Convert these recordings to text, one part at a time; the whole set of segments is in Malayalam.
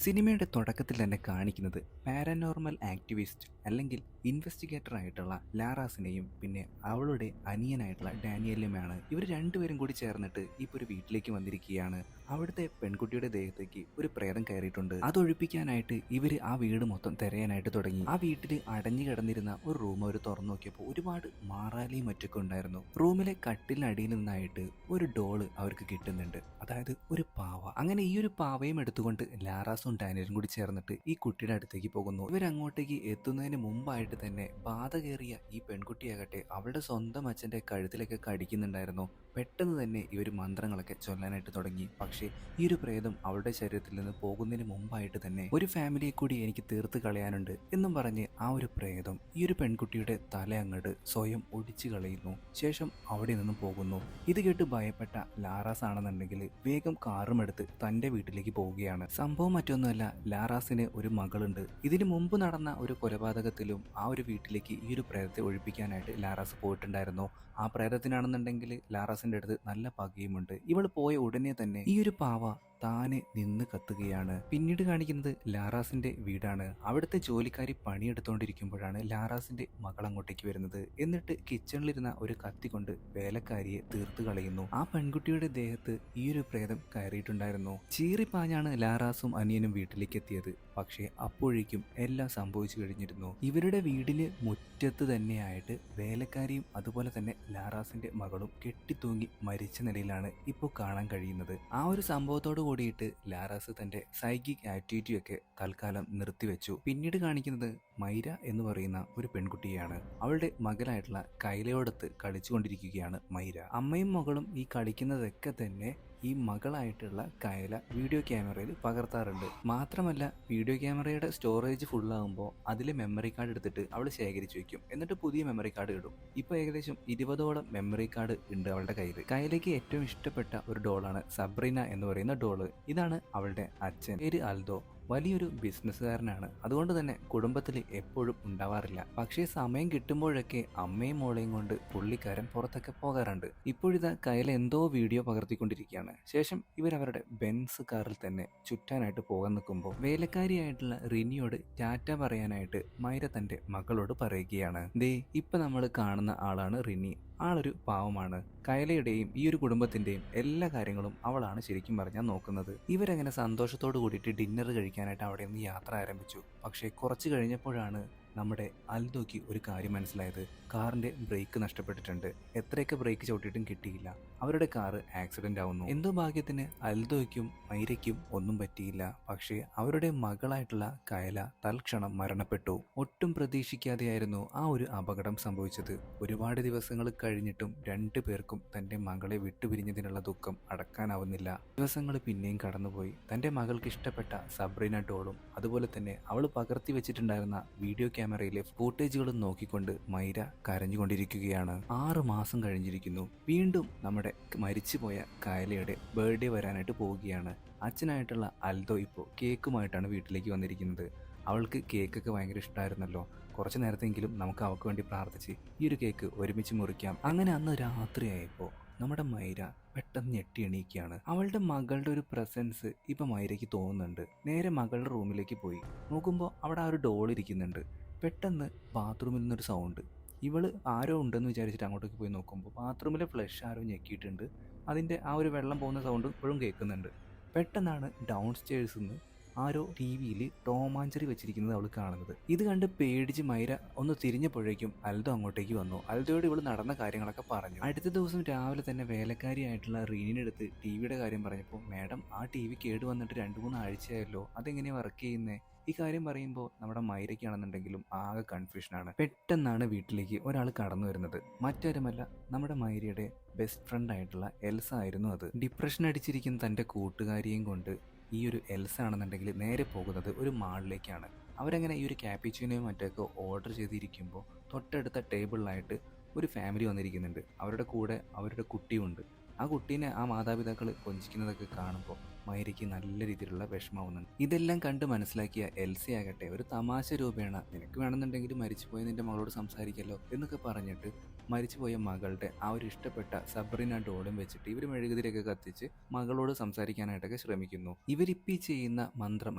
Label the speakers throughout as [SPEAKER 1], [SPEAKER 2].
[SPEAKER 1] സിനിമയുടെ തുടക്കത്തിൽ തന്നെ കാണിക്കുന്നത് പാരനോർമൽ ആക്ടിവിസ്റ്റ് അല്ലെങ്കിൽ ഇൻവെസ്റ്റിഗേറ്റർ ആയിട്ടുള്ള ലാറാസിനെയും പിന്നെ അവളുടെ അനിയനായിട്ടുള്ള ഡാനിയലുമാണ്. ഇവർ രണ്ടുപേരും കൂടി ചേർന്നിട്ട് ഇപ്പോൾ ഒരു വീട്ടിലേക്ക് വന്നിരിക്കുകയാണ്. അവിടുത്തെ പെൺകുട്ടിയുടെ ദേഹത്തേക്ക് ഒരു പ്രേതം കയറിയിട്ടുണ്ട്. അതൊഴിപ്പിക്കാനായിട്ട് ഇവര് ആ വീട് മൊത്തം തിരയാനായിട്ട് തുടങ്ങി. ആ വീട്ടിൽ അടഞ്ഞു കിടന്നിരുന്ന ഒരു റൂം അവർ തുറന്നു നോക്കിയപ്പോൾ ഒരുപാട് മാറാലിയും മറ്റൊക്കെ ഉണ്ടായിരുന്നു. റൂമിലെ കട്ടിലിനടിയിൽ നിന്നായിട്ട് ഒരു ഡോള് അവർക്ക് കിട്ടുന്നുണ്ട്, അതായത് ഒരു പാവ. അങ്ങനെ ഈ ഒരു പാവയും എടുത്തുകൊണ്ട് ലാറാസും ഡാനിയലും കൂടി ചേർന്നിട്ട് ഈ കുട്ടിയുടെ അടുത്തേക്ക് പോകുന്നു. ഇവരങ്ങോട്ടേക്ക് എത്തുന്നതിന് മുമ്പായിട്ട് തന്നെ ബാധ കയറിയ ഈ പെൺകുട്ടിയാകട്ടെ അവളുടെ സ്വന്തം അച്ഛന്റെ കഴുത്തിലൊക്കെ കടിക്കുന്നുണ്ടായിരുന്നു. പെട്ടെന്ന് തന്നെ ഇവർ മന്ത്രങ്ങളൊക്കെ ചൊല്ലാനായിട്ട് തുടങ്ങി. പക്ഷേ ഈ ഒരു പ്രേതം അവളുടെ ശരീരത്തിൽ നിന്ന് പോകുന്നതിന് മുമ്പായിട്ട് തന്നെ ഒരു ഫാമിലിയെ കൂടി എനിക്ക് തീർത്ത് കളയാനുണ്ട് എന്നും പറഞ്ഞ് ആ ഒരു പ്രേതം ഈ ഒരു പെൺകുട്ടിയുടെ തല അങ്ങോട്ട് സ്വയം ഒടിച്ചു കളയുന്നു. ശേഷം അവിടെ നിന്നും പോകുന്നു. ഇത് കേട്ട് ഭയപ്പെട്ട ലാറാസ് ആണെന്നുണ്ടെങ്കിൽ വേഗം കാറും എടുത്ത് തന്റെ വീട്ടിലേക്ക് പോവുകയാണ്. സംഭവം മറ്റൊന്നുമല്ല, ലാറാസിന് ഒരു മകളുണ്ട്. ഇതിനു മുമ്പ് നടന്ന ഒരു കൊലപാതകത്തിലും ആ ഒരു വീട്ടിലേക്ക് ഈ ഒരു പ്രേതത്തെ ഒഴിപ്പിക്കാനായിട്ട് ലാറാസ് പോയിട്ടുണ്ടായിരുന്നു. ആ പ്രേതത്തിനാണെന്നുണ്ടെങ്കിൽ ലാറാസിന്റെ അടുത്ത് നല്ല പകയുമുണ്ട്. ഇവൾ പോയ ഉടനെ തന്നെ ഈ ഒരു പാവ താനെ നിന്ന് കത്തുകയാണ്. പിന്നീട് കാണിക്കുന്നത് ലാറാസിന്റെ വീടാണ്. അവിടുത്തെ ജോലിക്കാരി പണിയെടുത്തോണ്ടിരിക്കുമ്പോഴാണ് ലാറാസിന്റെ മകൾ അങ്ങോട്ടേക്ക് വരുന്നത്. എന്നിട്ട് കിച്ചണിലിരുന്ന ഒരു കത്തി കൊണ്ട് വേലക്കാരിയെ തീർത്ത് കളയുന്നു. ആ പെൺകുട്ടിയുടെ ദേഹത്ത് ഈ ഒരു പ്രേതം കയറിയിട്ടുണ്ടായിരുന്നു. ചീറിപ്പാഞ്ഞാണ് ലാറാസും അനിയനും വീട്ടിലേക്ക് എത്തിയത്. പക്ഷേ അപ്പോഴേക്കും എല്ലാം സംഭവിച്ചു കഴിഞ്ഞിരുന്നു. ഇവരുടെ വീടിന് മുറ്റത്ത് തന്നെയായിട്ട് വേലക്കാരിയും അതുപോലെ തന്നെ ലാറാസിന്റെ മകളും കെട്ടിത്തൂങ്ങി മരിച്ച നിലയിലാണ് ഇപ്പോൾ കാണാൻ കഴിയുന്നത്. ആ ഒരു സംഭവത്തോട് കൂടിയിട്ട് ലാറാസ് തന്റെ സൈക്കിക് ആക്ടിവിറ്റി ഒക്കെ തൽക്കാലം നിർത്തിവെച്ചു. പിന്നീട് കാണിക്കുന്നത് മൈര എന്ന് പറയുന്ന ഒരു പെൺകുട്ടിയാണ്. അവളുടെ മകനായിട്ടുള്ള കൈലയോടത്ത് കളിച്ചുകൊണ്ടിരിക്കുകയാണ് മൈര. അമ്മയും മകളും ഈ കളിക്കുന്നതൊക്കെ തന്നെ ഈ മകളായിട്ടുള്ള കൈല വീഡിയോ ക്യാമറയിൽ പകർത്താറുണ്ട്. മാത്രമല്ല വീഡിയോ ക്യാമറയുടെ സ്റ്റോറേജ് ഫുള്ളാകുമ്പോൾ അതിലെ മെമ്മറി കാർഡ് എടുത്തിട്ട് അവൾ ശേഖരിച്ചു വെക്കും. എന്നിട്ട് പുതിയ മെമ്മറി കാർഡ് ഇടും. ഇപ്പൊ ഏകദേശം 20ഓളം മെമ്മറി കാർഡ് ഉണ്ട് അവളുടെ കയ്യിൽ. കൈലയ്ക്ക് ഏറ്റവും ഇഷ്ടപ്പെട്ട ഒരു ഡോളാണ് സബ്രീന എന്ന് പറയുന്ന ഡോള്. ഇതാണ് അവളുടെ അച്ഛൻ, പേര് അൽദോ. വലിയൊരു ബിസിനസ്സുകാരനാണ്. അതുകൊണ്ട് തന്നെ കുടുംബത്തിൽ എപ്പോഴും ഉണ്ടാവാറില്ല. പക്ഷേ സമയം കിട്ടുമ്പോഴൊക്കെ അമ്മയും മോളെയും കൊണ്ട് പുള്ളിക്കാരൻ പുറത്തൊക്കെ പോകാറുണ്ട്. ഇപ്പോഴിതാ കയ്യിൽ എന്തോ വീഡിയോ പകർത്തിക്കൊണ്ടിരിക്കുകയാണ്. ശേഷം ഇവരവരുടെ ബെൻസ് കാറിൽ തന്നെ ചുറ്റാനായിട്ട് പോകാൻ നിൽക്കുമ്പോൾ വേലക്കാരിയായിട്ടുള്ള റിനിയോട് ടാറ്റ പറയാനായിട്ട് മൈര തന്റെ മകളോട് പറയുകയാണ്. ദേ ഇപ്പൊ നമ്മൾ കാണുന്ന ആളാണ് റിനി. ആളൊരു പാവമാണ്. കൈലയുടെയും ഈ ഒരു കുടുംബത്തിന്റെയും എല്ലാ കാര്യങ്ങളും അവളാണ് ശരിക്കും പറഞ്ഞാൽ നോക്കുന്നത്. ഇവരങ്ങനെ സന്തോഷത്തോട് കൂടിയിട്ട് ഡിന്നർ കഴിക്കാനായിട്ട് അവിടെ നിന്ന് യാത്ര ആരംഭിച്ചു. പക്ഷേ കുറച്ച് കഴിഞ്ഞപ്പോഴാണ് നമ്മുടെ അൽദോയ്ക്ക് ഒരു കാര്യം മനസ്സിലായത്. കാറിന്റെ ബ്രേക്ക് നഷ്ടപ്പെട്ടിട്ടുണ്ട്. എത്രയൊക്കെ ബ്രേക്ക് ചവിട്ടിയിട്ടും കിട്ടിയില്ല. അവരുടെ കാറ് ആക്സിഡന്റ് ആവുന്നു. എന്തോ ഭാഗ്യത്തിന് അൽദോയ്ക്കും മൈരയ്ക്കും ഒന്നും പറ്റിയില്ല. പക്ഷേ അവരുടെ മകളായിട്ടുള്ള കൈല തൽക്ഷണം മരണപ്പെട്ടു. ഒട്ടും പ്രതീക്ഷിക്കാതെയായിരുന്നു ആ ഒരു അപകടം സംഭവിച്ചത്. ഒരുപാട് ദിവസങ്ങൾ കഴിഞ്ഞിട്ടും രണ്ടു പേർക്കും തന്റെ മകളെ വിട്ടുപിരിഞ്ഞതിനുള്ള ദുഃഖം അടക്കാനാവുന്നില്ല. ദിവസങ്ങൾ പിന്നെയും കടന്നുപോയി. തന്റെ മകൾക്ക് ഇഷ്ടപ്പെട്ട സബ്രീന ഡോളും അതുപോലെ തന്നെ അവൾ പകർത്തി വെച്ചിട്ടുണ്ടായിരുന്ന വീഡിയോ ക്യാമറയിലെ ഫൂട്ടേജുകളും നോക്കിക്കൊണ്ട് മൈര കരഞ്ഞുകൊണ്ടിരിക്കുകയാണ്. 6 മാസം കഴിഞ്ഞിരിക്കുന്നു. വീണ്ടും നമ്മുടെ മരിച്ചുപോയ കൈലയുടെ ബർത്ത്ഡേ വരാനായിട്ട് പോവുകയാണ്. അച്ഛനായിട്ടുള്ള അൽദോ ഇപ്പോൾ കേക്കുമായിട്ടാണ് വീട്ടിലേക്ക് വന്നിരിക്കുന്നത്. അവൾക്ക് കേക്കൊക്കെ ഭയങ്കര ഇഷ്ടമായിരുന്നല്ലോ. കുറച്ചു നേരത്തെങ്കിലും നമുക്ക് അവൾക്ക് വേണ്ടി പ്രാർത്ഥിച്ച് ഈ ഒരു കേക്ക് ഒരുമിച്ച് മുറിക്കാം. അങ്ങനെ അന്ന് രാത്രിയായപ്പോൾ നമ്മുടെ മൈര പെട്ടെന്ന് ഞെട്ടി എണീക്കുകയാണ്. അവളുടെ മകളുടെ ഒരു പ്രസൻസ് ഇപ്പൊ മൈരയ്ക്ക് തോന്നുന്നുണ്ട്. നേരെ മകളുടെ റൂമിലേക്ക് പോയി നോക്കുമ്പോൾ അവിടെ ആ ഒരു ഡോൾ ഇരിക്കുന്നുണ്ട്. പെട്ടെന്ന് ബാത്റൂമിൽ നിന്നൊരു സൗണ്ട്. ഇവള് ആരോ ഉണ്ടെന്ന് വിചാരിച്ചിട്ട് അങ്ങോട്ടേക്ക് പോയി നോക്കുമ്പോൾ ബാത്റൂമിലെ ഫ്ലഷ് ആരോ ഞെക്കിയിട്ടുണ്ട്. അതിന്റെ ആ ഒരു വെള്ളം പോകുന്ന സൗണ്ട് ഇപ്പോഴും കേൾക്കുന്നുണ്ട്. പെട്ടെന്നാണ് ഡൗൺ സ്റ്റേഴ്സിൽ നിന്ന് ആരോ ടി വിയിൽ ടോമാഞ്ചറി വെച്ചിരിക്കുന്നത് അവൾ കാണുന്നത്. ഇത് കണ്ട് പേടിച്ച് മൈര ഒന്ന് തിരിഞ്ഞപ്പോഴേക്കും അൽദോ അങ്ങോട്ടേക്ക് വന്നു. അൽദോയോട് ഇവൾ നടന്ന കാര്യങ്ങളൊക്കെ പറഞ്ഞു. അടുത്ത ദിവസം രാവിലെ തന്നെ വേലക്കാരിയായിട്ടുള്ള റീനിയുടെ അടുത്ത് ടി വിയുടെ കാര്യം പറഞ്ഞപ്പോൾ, മാഡം ആ ടി വി കേട് വന്നിട്ട് 2-3 ആഴ്ചയായല്ലോ, അതെങ്ങനെയാണ് വർക്ക് ചെയ്യുന്നത്? ഈ കാര്യം പറയുമ്പോൾ നമ്മുടെ മൈരയ്ക്കാണെന്നുണ്ടെങ്കിലും ആകെ കൺഫ്യൂഷനാണ്. പെട്ടെന്നാണ് വീട്ടിലേക്ക് ഒരാൾ കടന്നു വരുന്നത്. മറ്റാരുമല്ല, നമ്മുടെ മൈരയുടെ ബെസ്റ്റ് ഫ്രണ്ട് ആയിട്ടുള്ള എൽസ ആയിരുന്നു അത്. ഡിപ്രഷൻ അടിച്ചിരിക്കുന്ന തൻ്റെ കൂട്ടുകാരിയും കൊണ്ട് ഈ ഒരു എൽസ ആണെന്നുണ്ടെങ്കിൽ നേരെ പോകുന്നത് ഒരു മാളിലേക്കാണ്. അവരങ്ങനെ ഈ ഒരു ക്യാപ്പിച്ചിനോയും മറ്റൊക്കെ ഓർഡർ ചെയ്തിരിക്കുമ്പോൾ തൊട്ടടുത്ത ടേബിളിലായിട്ട് ഒരു ഫാമിലി വന്നിരിക്കുന്നുണ്ട്. അവരുടെ കൂടെ അവരുടെ കുട്ടിയുണ്ട്. ആ കുട്ടീനെ ആ മാതാപിതാക്കൾ കൊഞ്ചിക്കുന്നതൊക്കെ കാണുമ്പോൾ മൈരയ്ക്ക് നല്ല രീതിയിലുള്ള വിഷമാവുന്നുണ്ട്. ഇതെല്ലാം കണ്ട് മനസ്സിലാക്കിയ എൽസി ആകട്ടെ ഒരു തമാശ രൂപേണ നിനക്ക് വേണമെന്നുണ്ടെങ്കിൽ മരിച്ചുപോയ നിന്റെ മകളോട് സംസാരിക്കല്ലോ എന്നൊക്കെ പറഞ്ഞിട്ട് മരിച്ചുപോയ മകളുടെ ആ ഒരു ഇഷ്ടപ്പെട്ട സബ്രീന ഡോളും വെച്ചിട്ട് ഇവർ മെഴുകുതിരിയൊക്കെ കത്തിച്ച് മകളോട് സംസാരിക്കാനായിട്ടൊക്കെ ശ്രമിക്കുന്നു. ഇവരിപ്പി ചെയ്യുന്ന മന്ത്രം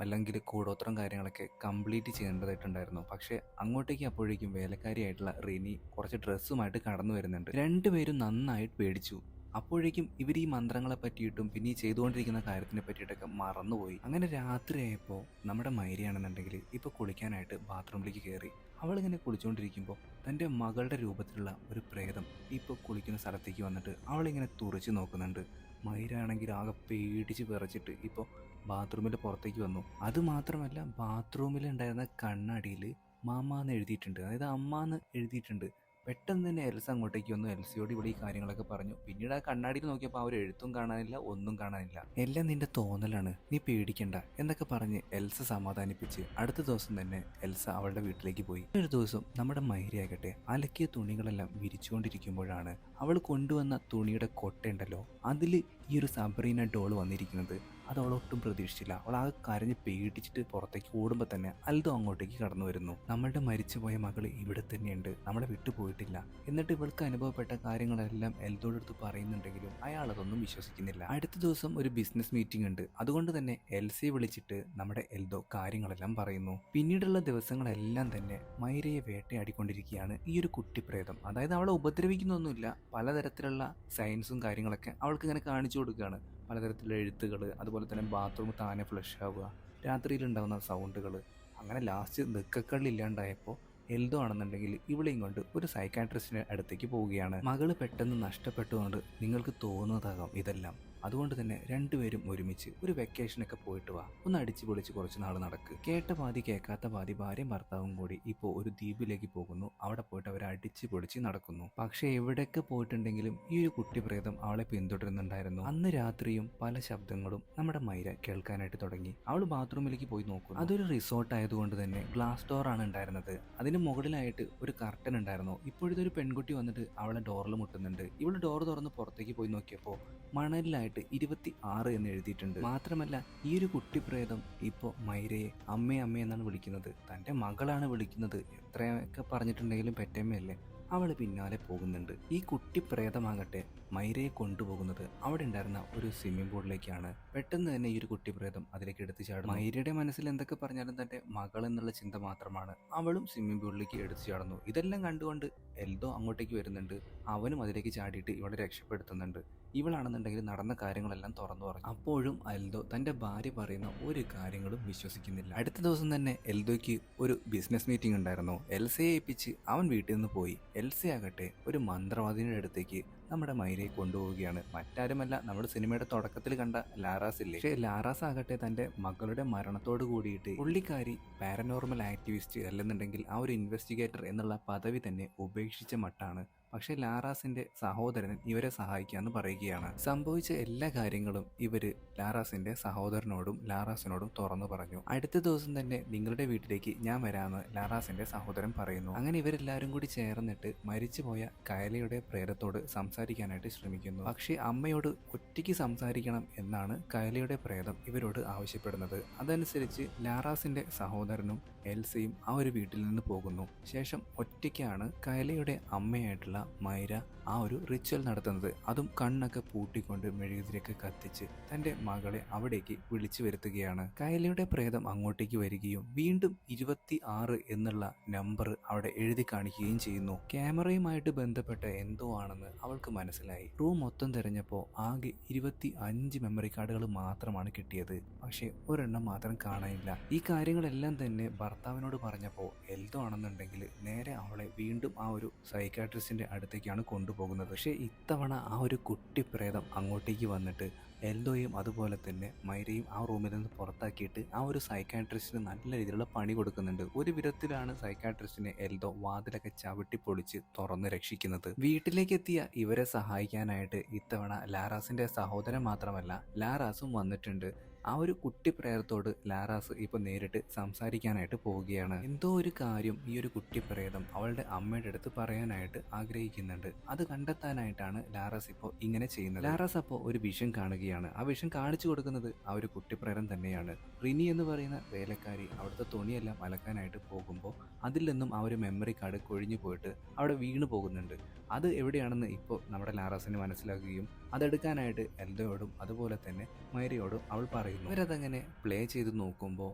[SPEAKER 1] അല്ലെങ്കിൽ കൂടോത്രം കാര്യങ്ങളൊക്കെ കംപ്ലീറ്റ് ചെയ്യേണ്ടതായിട്ടുണ്ടായിരുന്നു. പക്ഷെ അങ്ങോട്ടേക്ക് അപ്പോഴേക്കും വേലക്കാരിയായിട്ടുള്ള റിനി കുറച്ച് ഡ്രസ്സുമായിട്ട് കടന്നു വരുന്നുണ്ട്. രണ്ടുപേരും നന്നായിട്ട് പേടിച്ചു. അപ്പോഴേക്കും ഇവർ ഈ മന്ത്രങ്ങളെ പറ്റിയിട്ടും പിന്നെ ഈ ചെയ്തുകൊണ്ടിരിക്കുന്ന കാര്യത്തിനെ പറ്റിയിട്ടൊക്കെ മറന്നുപോയി. അങ്ങനെ രാത്രിയായപ്പോൾ നമ്മുടെ മൈരയാണെന്നുണ്ടെങ്കിൽ ഇപ്പോൾ കുളിക്കാനായിട്ട് ബാത്റൂമിലേക്ക് കയറി. അവളിങ്ങനെ കുളിച്ചുകൊണ്ടിരിക്കുമ്പോൾ തൻ്റെ മകളുടെ രൂപത്തിലുള്ള ഒരു പ്രേതം ഇപ്പോൾ കുളിക്കുന്ന സ്ഥലത്തേക്ക് വന്നിട്ട് അവളിങ്ങനെ തുറച്ചു നോക്കുന്നുണ്ട്. മൈര ആണെങ്കിൽ ആകെ പേടിച്ച് വിറച്ചിട്ട് ഇപ്പോൾ ബാത്റൂമിൻ്റെ പുറത്തേക്ക് വന്നു. അതുമാത്രമല്ല ബാത്റൂമിൽ ഉണ്ടായിരുന്ന കണ്ണാടിയിൽ മാമ എന്ന് എഴുതിയിട്ടുണ്ട്, അതായത് അമ്മ എന്ന് എഴുതിയിട്ടുണ്ട്. പെട്ടെന്ന് തന്നെ എൽസ അങ്ങോട്ടേക്ക് വന്നു. എൽസയോട് ഇവിടെ ഈ കാര്യങ്ങളൊക്കെ പറഞ്ഞു. പിന്നീട് ആ കണ്ണാടിയിൽ നോക്കിയപ്പോൾ ആ ഒരു എഴുത്തും കാണാനില്ല, ഒന്നും കാണാനില്ല. എല്ലാം നിന്റെ തോന്നലാണ്, നീ പേടിക്കണ്ട എന്നൊക്കെ പറഞ്ഞ് എൽസ സമാധാനിപ്പിച്ച് അടുത്ത ദിവസം തന്നെ എൽസ അവളുടെ വീട്ടിലേക്ക് പോയി. ഒരു ദിവസം നമ്മുടെ മൈരയാകട്ടെ അലക്കിയ തുണികളെല്ലാം വിരിച്ചുകൊണ്ടിരിക്കുമ്പോഴാണ് അവൾ കൊണ്ടുവന്ന തുണിയുടെ കൊട്ടയുണ്ടല്ലോ അതിൽ ഈ ഒരു സബ്രീന ഡോൾ വന്നിരിക്കുന്നത്. അത് അവളൊട്ടും പ്രതീക്ഷിച്ചില്ല. അവൾ ആ കരഞ്ഞ് പേടിച്ചിട്ട് പുറത്തേക്ക് ഓടുമ്പോൾ തന്നെ അൽദോ അങ്ങോട്ടേക്ക് കടന്നു വരുന്നു. നമ്മളുടെ മരിച്ചുപോയ മകള് ഇവിടെ തന്നെയുണ്ട്, നമ്മളെ വിട്ടുപോയിട്ടില്ല. എന്നിട്ട് ഇവൾക്ക് അനുഭവപ്പെട്ട കാര്യങ്ങളെല്ലാം എൽദോയുടെ അടുത്ത് പറയുന്നുണ്ടെങ്കിലും അയാൾ അതൊന്നും വിശ്വസിക്കുന്നില്ല. അടുത്ത ദിവസം ഒരു ബിസിനസ് മീറ്റിംഗ് ഉണ്ട്. അതുകൊണ്ട് തന്നെ എൽസിയെ വിളിച്ചിട്ട് നമ്മുടെ എൽദോ കാര്യങ്ങളെല്ലാം പറയുന്നു. പിന്നീടുള്ള ദിവസങ്ങളെല്ലാം തന്നെ മൈരയെ വേട്ടയാടിക്കൊണ്ടിരിക്കുകയാണ് ഈ ഒരു കുട്ടിപ്രേതം. അതായത് അവളെ ഉപദ്രവിക്കുന്നൊന്നുമില്ല, പലതരത്തിലുള്ള സയൻസും കാര്യങ്ങളൊക്കെ അവൾക്ക് ഇങ്ങനെ കാണിച്ചു കൊടുക്കുകയാണ്. പലതരത്തിലുള്ള എഴുത്തുകൾ, അതുപോലെ തന്നെ ബാത്റൂം താനെ ഫ്ലഷ് ആവുക, രാത്രിയിലുണ്ടാകുന്ന സൗണ്ടുകൾ. അങ്ങനെ ലാസ്റ്റ് നിക്കക്കള്ളില്ലാണ്ടായപ്പോൾ എൽദോ ആണെന്നുണ്ടെങ്കിൽ ഇവളെയും കൊണ്ട് ഒരു സൈക്കാട്രിസ്റ്റിൻ്റെ അടുത്തേക്ക് പോവുകയാണ്. മകള് പെട്ടെന്ന് നഷ്ടപ്പെട്ടുകൊണ്ട് നിങ്ങൾക്ക് തോന്നുന്നതാകാം ഇതെല്ലാം. അതുകൊണ്ട് തന്നെ രണ്ടുപേരും ഒരുമിച്ച് ഒരു വെക്കേഷനൊക്കെ പോയിട്ട് വാ, ഒന്ന് അടിച്ചു പൊളിച്ച് കുറച്ച് നാൾ നടക്ക്. കേട്ട പാതി കേൾക്കാത്ത പാതി ഭാര്യയും ഭർത്താവും കൂടി ഇപ്പോൾ ഒരു ദ്വീപിലേക്ക് പോകുന്നു. അവിടെ പോയിട്ട് അവർ അടിച്ചു പൊളിച്ച് നടക്കുന്നു. പക്ഷെ എവിടെയൊക്കെ പോയിട്ടുണ്ടെങ്കിലും ഈ ഒരു കുട്ടിപ്രേതം അവളെ പിന്തുടരുന്നുണ്ടായിരുന്നു. അന്ന് രാത്രിയും പല ശബ്ദങ്ങളും നമ്മുടെ മൈര കേൾക്കാനായിട്ട് തുടങ്ങി. അവൾ ബാത്റൂമിലേക്ക് പോയി നോക്കുന്നു. അതൊരു റിസോർട്ട് ആയതുകൊണ്ട് തന്നെ ഗ്ലാസ് ഡോർ ആണ് ഉണ്ടായിരുന്നത്. അതിന് മുകളിലായിട്ട് ഒരു കർട്ടൻ ഉണ്ടായിരുന്നു. ഇപ്പോഴത്തെ ഒരു പെൺകുട്ടി വന്നിട്ട് അവളെ ഡോറിൽ മുട്ടുന്നുണ്ട്. ഇവൾ ഡോർ തുറന്ന് പുറത്തേക്ക് പോയി നോക്കിയപ്പോൾ മണലിലായിട്ട് 26 എന്ന് എഴുതിയിട്ടുണ്ട്. മാത്രമല്ല ഈ ഒരു കുട്ടിപ്രേതം ഇപ്പോൾ മൈരയെ അമ്മേ അമ്മേ എന്നാണ് വിളിക്കുന്നത്. തൻ്റെ മകളാണ് വിളിക്കുന്നത്. എത്രയൊക്കെ പറഞ്ഞിട്ടുണ്ടെങ്കിലും പെറ്റമ്മയല്ലേ. അവൾ പിന്നാലെ പോകുന്നുണ്ട്. ഈ കുട്ടി പ്രേതമാകട്ടെ മൈരയെ കൊണ്ടുപോകുന്നത് അവിടെ ഉണ്ടായിരുന്ന ഒരു സ്വിമ്മിംഗ് പൂളിലേക്കാണ്. പെട്ടെന്ന് തന്നെ ഈ ഒരു കുട്ടി പ്രേതം അതിലേക്ക് എടുത്തു ചാടുന്നു. മൈരയുടെ മനസ്സിൽ എന്തൊക്കെ പറഞ്ഞാലും തന്റെ മകൾ എന്നുള്ള ചിന്ത മാത്രമാണ്. അവളും സ്വിമ്മിംഗ് പൂളിലേക്ക് എടുത്തു ചാടുന്നു. ഇതെല്ലാം കണ്ടുകൊണ്ട് എൽദോ അങ്ങോട്ടേക്ക് വരുന്നുണ്ട്. അവനും അതിലേക്ക് ചാടിയിട്ട് ഇവളെ രക്ഷപ്പെടുത്തുന്നുണ്ട്. ഇവളാണെന്നുണ്ടെങ്കിൽ നടന്ന കാര്യങ്ങളെല്ലാം തുറന്നു പറഞ്ഞു. അപ്പോഴും എൽദോ തന്റെ ഭാര്യ പറയുന്ന ഒരു കാര്യങ്ങളും വിശ്വസിക്കുന്നില്ല. അടുത്ത ദിവസം തന്നെ എൽദോയ്ക്ക് ഒരു ബിസിനസ് മീറ്റിംഗ് ഉണ്ടായിരുന്നു. എൽസയെ ഏൽപ്പിച്ച് അവൻ വീട്ടിൽ നിന്ന് പോയി. എൽസയാകട്ടെ ഒരു മന്ത്രവാദിയുടെ അടുത്തേക്ക് നമ്മുടെ മൈരയെ കൊണ്ടുപോവുകയാണ്. മറ്റാരുമല്ല, നമ്മുടെ സിനിമയുടെ തുടക്കത്തിൽ കണ്ട ലാറാസ് ഇല്ലേ. പക്ഷേ ലാറാസ് ആകട്ടെ തന്റെ മകളുടെ മരണത്തോട് കൂടിയിട്ട് പുള്ളിക്കാരി പാരനോർമൽ ആക്ടിവിസ്റ്റ് അല്ലെന്നുണ്ടെങ്കിൽ ആ ഒരു ഇൻവെസ്റ്റിഗേറ്റർ എന്നുള്ള പദവി തന്നെ ഉപേക്ഷിച്ച മട്ടാണ്. പക്ഷെ ലാറാസിന്റെ സഹോദരൻ ഇവരെ സഹായിക്കാന്ന് പറയുകയാണ്. സംഭവിച്ച എല്ലാ കാര്യങ്ങളും ഇവര് ലാറാസിന്റെ സഹോദരനോടും ലാറാസിനോടും തുറന്നു പറഞ്ഞു. അടുത്ത ദിവസം തന്നെ നിങ്ങളുടെ വീട്ടിലേക്ക് ഞാൻ വരാമെന്ന് ലാറാസിന്റെ സഹോദരൻ പറയുന്നു. അങ്ങനെ ഇവരെല്ലാരും കൂടി ചേർന്നിട്ട് മരിച്ചുപോയ കയലയുടെ പ്രേതത്തോട് സംസാരിക്കാനായിട്ട് ശ്രമിക്കുന്നു. പക്ഷെ അമ്മയോട് ഒറ്റയ്ക്ക് സംസാരിക്കണം എന്നാണ് കയലയുടെ പ്രേതം ഇവരോട് ആവശ്യപ്പെടുന്നത്. അതനുസരിച്ച് ലാറാസിന്റെ സഹോദരനും എൽസയും ആ ഒരു വീട്ടിൽ നിന്ന് പോകുന്നു. ശേഷം ഒറ്റയ്ക്കാണ് കയലയുടെ അമ്മയായിട്ടുള്ള മൈര ആ ഒരു റിച്വൽ നടത്തുന്നത്. അതും കണ്ണൊക്കെ പൂട്ടിക്കൊണ്ട് മെഴുകുതിരിയൊക്കെ കത്തിച്ച് തന്റെ മകളെ അവിടേക്ക് വിളിച്ചു വരുത്തുകയാണ്. കയലയുടെ പ്രേതം അങ്ങോട്ടേക്ക് വരികയും വീണ്ടും 26 എന്നുള്ള നമ്പർ അവിടെ എഴുതി കാണിക്കുകയും ചെയ്യുന്നു. ക്യാമറയുമായിട്ട് ബന്ധപ്പെട്ട എന്തോ ആണെന്ന് അവൾക്ക് മനസ്സിലായി. റൂം മൊത്തം തിരഞ്ഞപ്പോൾ ആകെ 25 മെമ്മറി കാർഡുകൾ മാത്രമാണ് കിട്ടിയത്. പക്ഷെ ഒരെണ്ണം മാത്രം കാണാനില്ല. ഈ കാര്യങ്ങളെല്ലാം തന്നെ ഭർത്താവിനോട് പറഞ്ഞപ്പോൾ എൽദോ ആണെന്നുണ്ടെങ്കിൽ നേരെ അവളെ വീണ്ടും ആ ഒരു സൈക്കാട്രിസ്റ്റിന്റെ അടുത്തേക്കാണ് കൊണ്ടുപോകുന്നത്. പക്ഷെ ഇത്തവണ ആ ഒരു കുട്ടി പ്രേതം അങ്ങോട്ടേക്ക് വന്നിട്ട് എൽദോയും അതുപോലെ തന്നെ മൈരയും ആ റൂമിൽ നിന്ന് പുറത്താക്കിയിട്ട് ആ ഒരു സൈക്കാട്രിസ്റ്റിന് നല്ല രീതിയിലുള്ള പണി കൊടുക്കുന്നുണ്ട്. ഒരു വിധത്തിലാണ് സൈക്കാട്രിസ്റ്റിനെ എൽദോ വാതിലൊക്കെ ചവിട്ടി പൊളിച്ച് തുറന്ന് രക്ഷിക്കുന്നത്. വീട്ടിലേക്ക് എത്തിയ ഇവരെ സഹായിക്കാനായിട്ട് ഇത്തവണ ലാറാസിന്റെ സഹോദരൻ മാത്രമല്ല ലാറാസും വന്നിട്ടുണ്ട്. ആ ഒരു കുട്ടി പ്രേതത്തോട് ലാറാസ് ഇപ്പോൾ നേരിട്ട് സംസാരിക്കാനായിട്ട് പോവുകയാണ്. എന്തോ ഒരു കാര്യം ഈ ഒരു കുട്ടി പ്രേതം അവളുടെ അമ്മയുടെ അടുത്ത് പറയാനായിട്ട് ആഗ്രഹിക്കുന്നുണ്ട്. അത് കണ്ടെത്താനായിട്ടാണ് ലാറാസ് ഇപ്പോൾ ഇങ്ങനെ ചെയ്യുന്നത്. ലാറാസ് അപ്പോൾ ഒരു വിഷൻ കാണുകയാണ്. ആ വിഷൻ കാണിച്ചു കൊടുക്കുന്നത് ആ ഒരു കുട്ടി പ്രേതം തന്നെയാണ്. റിനി എന്ന് പറയുന്ന വേലക്കാരി അവിടുത്തെ തുണിയെല്ലാം അലക്കാനായിട്ട് പോകുമ്പോൾ അതിൽ നിന്നും ആ ഒരു മെമ്മറി കാർഡ് കൊഴിഞ്ഞു പോയിട്ട് അവിടെ വീണു പോകുന്നുണ്ട്. അത് എവിടെയാണെന്ന് ഇപ്പോൾ നമ്മുടെ ലാറാസിന് മനസ്സിലാക്കുകയും അതെടുക്കാനായിട്ട് എൽദോയോടും അതുപോലെ തന്നെ മൈരയോടും അവൾ പറയുന്നു. അവരതങ്ങനെ പ്ലേ ചെയ്ത് നോക്കുമ്പോൾ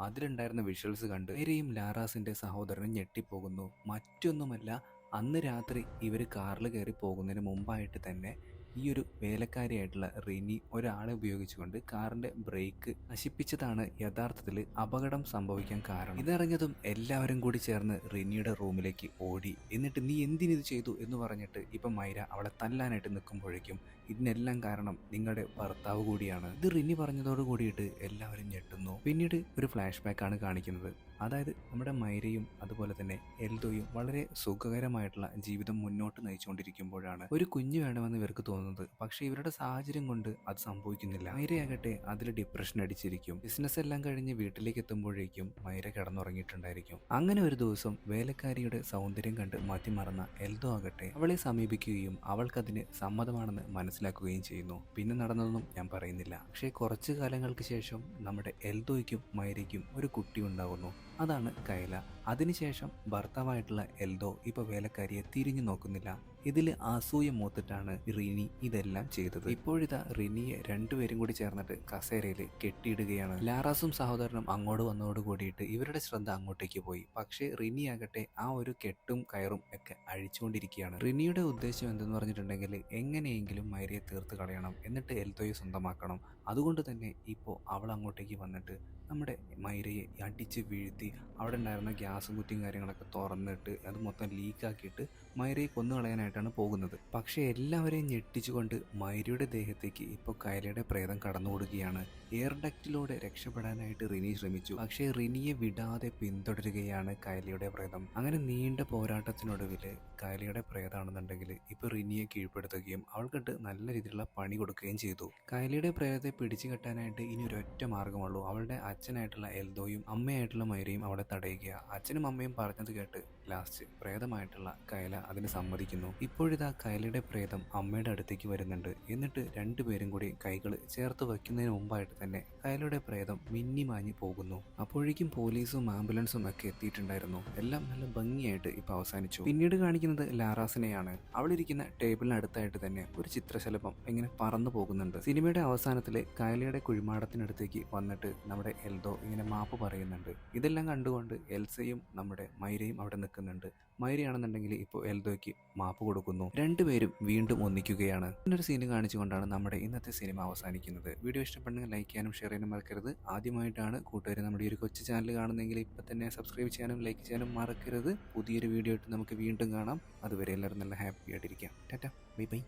[SPEAKER 1] അതിലുണ്ടായിരുന്ന വിഷ്വൽസ് കണ്ട് മൈരയും ലാറാസിന്റെ സഹോദരനും ഞെട്ടിപ്പോകുന്നു. മറ്റൊന്നുമല്ല, അന്ന് രാത്രി ഇവർ കാറിൽ കയറി പോകുന്നതിന് മുമ്പായിട്ട് തന്നെ ഈ ഒരു വേലക്കാരിയായിട്ടുള്ള റിനി ഒരാളെ ഉപയോഗിച്ചുകൊണ്ട് കാറിന്റെ ബ്രേക്ക് നശിപ്പിച്ചതാണ് യഥാർത്ഥത്തിൽ അപകടം സംഭവിക്കാൻ കാരണം. ഇതറിഞ്ഞതും എല്ലാവരും കൂടി ചേർന്ന് റിനിയുടെ റൂമിലേക്ക് ഓടി. എന്നിട്ട് നീ എന്തിനിത് ചെയ്തു എന്ന് പറഞ്ഞിട്ട് ഇപ്പം മൈര അവളെ തല്ലാനായിട്ട് നിൽക്കുമ്പോഴേക്കും ഇതിനെല്ലാം കാരണം നിങ്ങളുടെ ഭർത്താവ് കൂടിയാണ്. ഇത് റിനി പറഞ്ഞതോട് കൂടിയിട്ട് എല്ലാവരും ഞെട്ടുന്നു. പിന്നീട് ഒരു ഫ്ലാഷ് ബാക്കാണ് കാണിക്കുന്നത്. അതായത് നമ്മുടെ മൈരയും അതുപോലെ തന്നെ എൽദോയും വളരെ സുഖകരമായിട്ടുള്ള ജീവിതം മുന്നോട്ട് നയിച്ചുകൊണ്ടിരിക്കുമ്പോഴാണ് ഒരു കുഞ്ഞ് വേണമെന്ന് ഇവർക്ക് തോന്നുന്നത്. പക്ഷെ ഇവരുടെ സാഹചര്യം കൊണ്ട് അത് സംഭവിക്കുന്നില്ല. മൈരയാകട്ടെ അതിൽ ഡിപ്രഷൻ അടിച്ചിരിക്കും. ബിസിനസ് എല്ലാം കഴിഞ്ഞ് വീട്ടിലേക്ക് എത്തുമ്പോഴേക്കും മൈര കിടന്നുറങ്ങിയിട്ടുണ്ടായിരിക്കും. അങ്ങനെ ഒരു ദിവസം വേലക്കാരിയുടെ സൗന്ദര്യം കണ്ട് മതിമറന്ന എൽദോ ആകട്ടെ അവളെ സമീപിക്കുകയും അവൾക്കതിന് സമ്മതമാണെന്ന് മനസ്സിലാക്കുകയും ചെയ്യുന്നു. പിന്നെ നടന്നതൊന്നും ഞാൻ പറയുന്നില്ല. പക്ഷേ കുറച്ചു കാലങ്ങൾക്ക് ശേഷം നമ്മുടെ എൽദോയ്ക്കും മൈരയ്ക്കും ഒരു കുട്ടി ഉണ്ടാകുന്നു. അതാണ് കൈല. അതിനുശേഷം ഭർത്താവായിട്ടുള്ള എൽദോ ഇപ്പൊ വേലക്കാരിയെ തിരിഞ്ഞു നോക്കുന്നില്ല. ഇതിൽ അസൂയ മൂത്തിട്ടാണ് റിനി ഇതെല്ലാം ചെയ്തത്. ഇപ്പോഴിതാ റിനിയെ രണ്ടുപേരും കൂടി ചേർന്നിട്ട് കസേരയിൽ കെട്ടിയിടുകയാണ്. ലാറാസും സഹോദരനും അങ്ങോട്ട് വന്നതോട് കൂടിയിട്ട് ഇവരുടെ ശ്രദ്ധ അങ്ങോട്ടേക്ക് പോയി. പക്ഷേ റിനി ആകട്ടെ ആ ഒരു കെട്ടും കയറും ഒക്കെ അഴിച്ചുകൊണ്ടിരിക്കുകയാണ്. റിനിയുടെ ഉദ്ദേശം എന്തെന്ന് പറഞ്ഞിട്ടുണ്ടെങ്കിൽ എങ്ങനെയെങ്കിലും മൈരയെ തീർത്ത് കളയണം, എന്നിട്ട് എൽദോയെ സ്വന്തമാക്കണം. അതുകൊണ്ട് തന്നെ ഇപ്പോൾ അവൾ അങ്ങോട്ടേക്ക് വന്നിട്ട് നമ്മുടെ മൈരയെ അടിച്ച് വീഴ്ത്തി അവിടെ ഉണ്ടായിരുന്ന ഗ്യാസും കുറ്റിയും കാര്യങ്ങളൊക്കെ തുറന്നിട്ട് അത് മൊത്തം ലീക്കാക്കിയിട്ട് മൈരയെ കൊന്നുകളയാനായിട്ടാണ് പോകുന്നത്. പക്ഷേ എല്ലാവരെയും ഞെട്ടിച്ചുകൊണ്ട് മൈരയുടെ ദേഹത്തേക്ക് ഇപ്പോൾ കൈലയുടെ പ്രേതം കടന്നുകൊടുക്കുകയാണ്. എയർ ഡക്റ്റിലൂടെ രക്ഷപ്പെടാനായിട്ട് റിനി ശ്രമിച്ചു. പക്ഷേ റിനിയെ വിടാതെ പിന്തുടരുകയാണ് കൈലയുടെ പ്രേതം. അങ്ങനെ നീണ്ട പോരാട്ടത്തിനൊടുവിൽ കൈലയുടെ പ്രേതമാണെന്നുണ്ടെങ്കിൽ ഇപ്പോൾ റിനിയെ കീഴ്പ്പെടുത്തുകയും അവൾക്കിട്ട് നല്ല രീതിയിലുള്ള പണി കൊടുക്കുകയും ചെയ്തു. കൈലയുടെ പ്രേതത്തെ പിടിച്ചു കെട്ടാനായിട്ട് ഇനി ഒരൊറ്റ മാർഗമുള്ളൂ. അവളുടെ അച്ഛനായിട്ടുള്ള എൽദോയും അമ്മയായിട്ടുള്ള മൈരയും അവളെ തടയുക. അച്ഛനും അമ്മയും പറഞ്ഞത് കേട്ട് ലാസ്റ്റ് പ്രേതമായിട്ടുള്ള കൈല അതിന് സമ്മതിക്കുന്നു. ഇപ്പോഴിതാ കൈലയുടെ പ്രേതം അമ്മയുടെ അടുത്തേക്ക് വരുന്നുണ്ട്. എന്നിട്ട് രണ്ടുപേരും കൂടി കൈകൾ ചേർത്ത് വയ്ക്കുന്നതിന് മുമ്പായിട്ട് തന്നെ കൈലയുടെ പ്രേതം മിന്നിമാഞ്ഞ് പോകുന്നു. അപ്പോഴേക്കും പോലീസും ആംബുലൻസും ഒക്കെ എത്തിയിട്ടുണ്ടായിരുന്നു. എല്ലാം നല്ല ഭംഗിയായിട്ട് ഇപ്പൊ അവസാനിച്ചു. പിന്നീട് കാണിക്കുന്നത് ലാറാസിനെയാണ്. അവളിരിക്കുന്ന ടേബിളിനടുത്തായിട്ട് തന്നെ ഒരു ചിത്രശലഭം ഇങ്ങനെ പറന്നു പോകുന്നുണ്ട്. സിനിമയുടെ അവസാനത്തിലെ കൈലയുടെ കുഴിമാടത്തിനടുത്തേക്ക് വന്നിട്ട് നമ്മുടെ എൽദോ ഇങ്ങനെ മാപ്പ് പറയുന്നുണ്ട്. ഇതെല്ലാം കണ്ടുകൊണ്ട് എൽസയും നമ്മുടെ മൈരയും അവിടെ നിൽക്കുന്നുണ്ട്. മൈരയാണെന്നുണ്ടെങ്കിൽ ഇപ്പോൾ എൽദോയ്ക്ക് മാപ്പ് കൊടുക്കുന്നു. രണ്ടുപേരും വീണ്ടും ഒന്നിക്കുകയാണ്. ഇങ്ങനൊരു സീന് കാണിച്ചുകൊണ്ടാണ് നമ്മുടെ ഇന്നത്തെ സിനിമ അവസാനിക്കുന്നത്. വീഡിയോ ഇഷ്ടപ്പെടുന്നെങ്കിൽ ലൈക്ക് ചെയ്യാനും ഷെയർ ചെയ്യാനും മറക്കരുത്. ആദ്യമായിട്ടാണ് കൂട്ടുകാർ നമ്മുടെ ഈ ഒരു കൊച്ചു ചാനൽ കാണുന്നെങ്കിൽ ഇപ്പം തന്നെ സബ്സ്ക്രൈബ് ചെയ്യാനും ലൈക്ക് ചെയ്യാനും മറക്കരുത്. പുതിയൊരു വീഡിയോ ആയിട്ട് നമുക്ക് വീണ്ടും കാണാം. അതുവരെ എല്ലാവരും നല്ല ഹാപ്പി ആയിട്ടിരിക്കാം. Tata, bye by.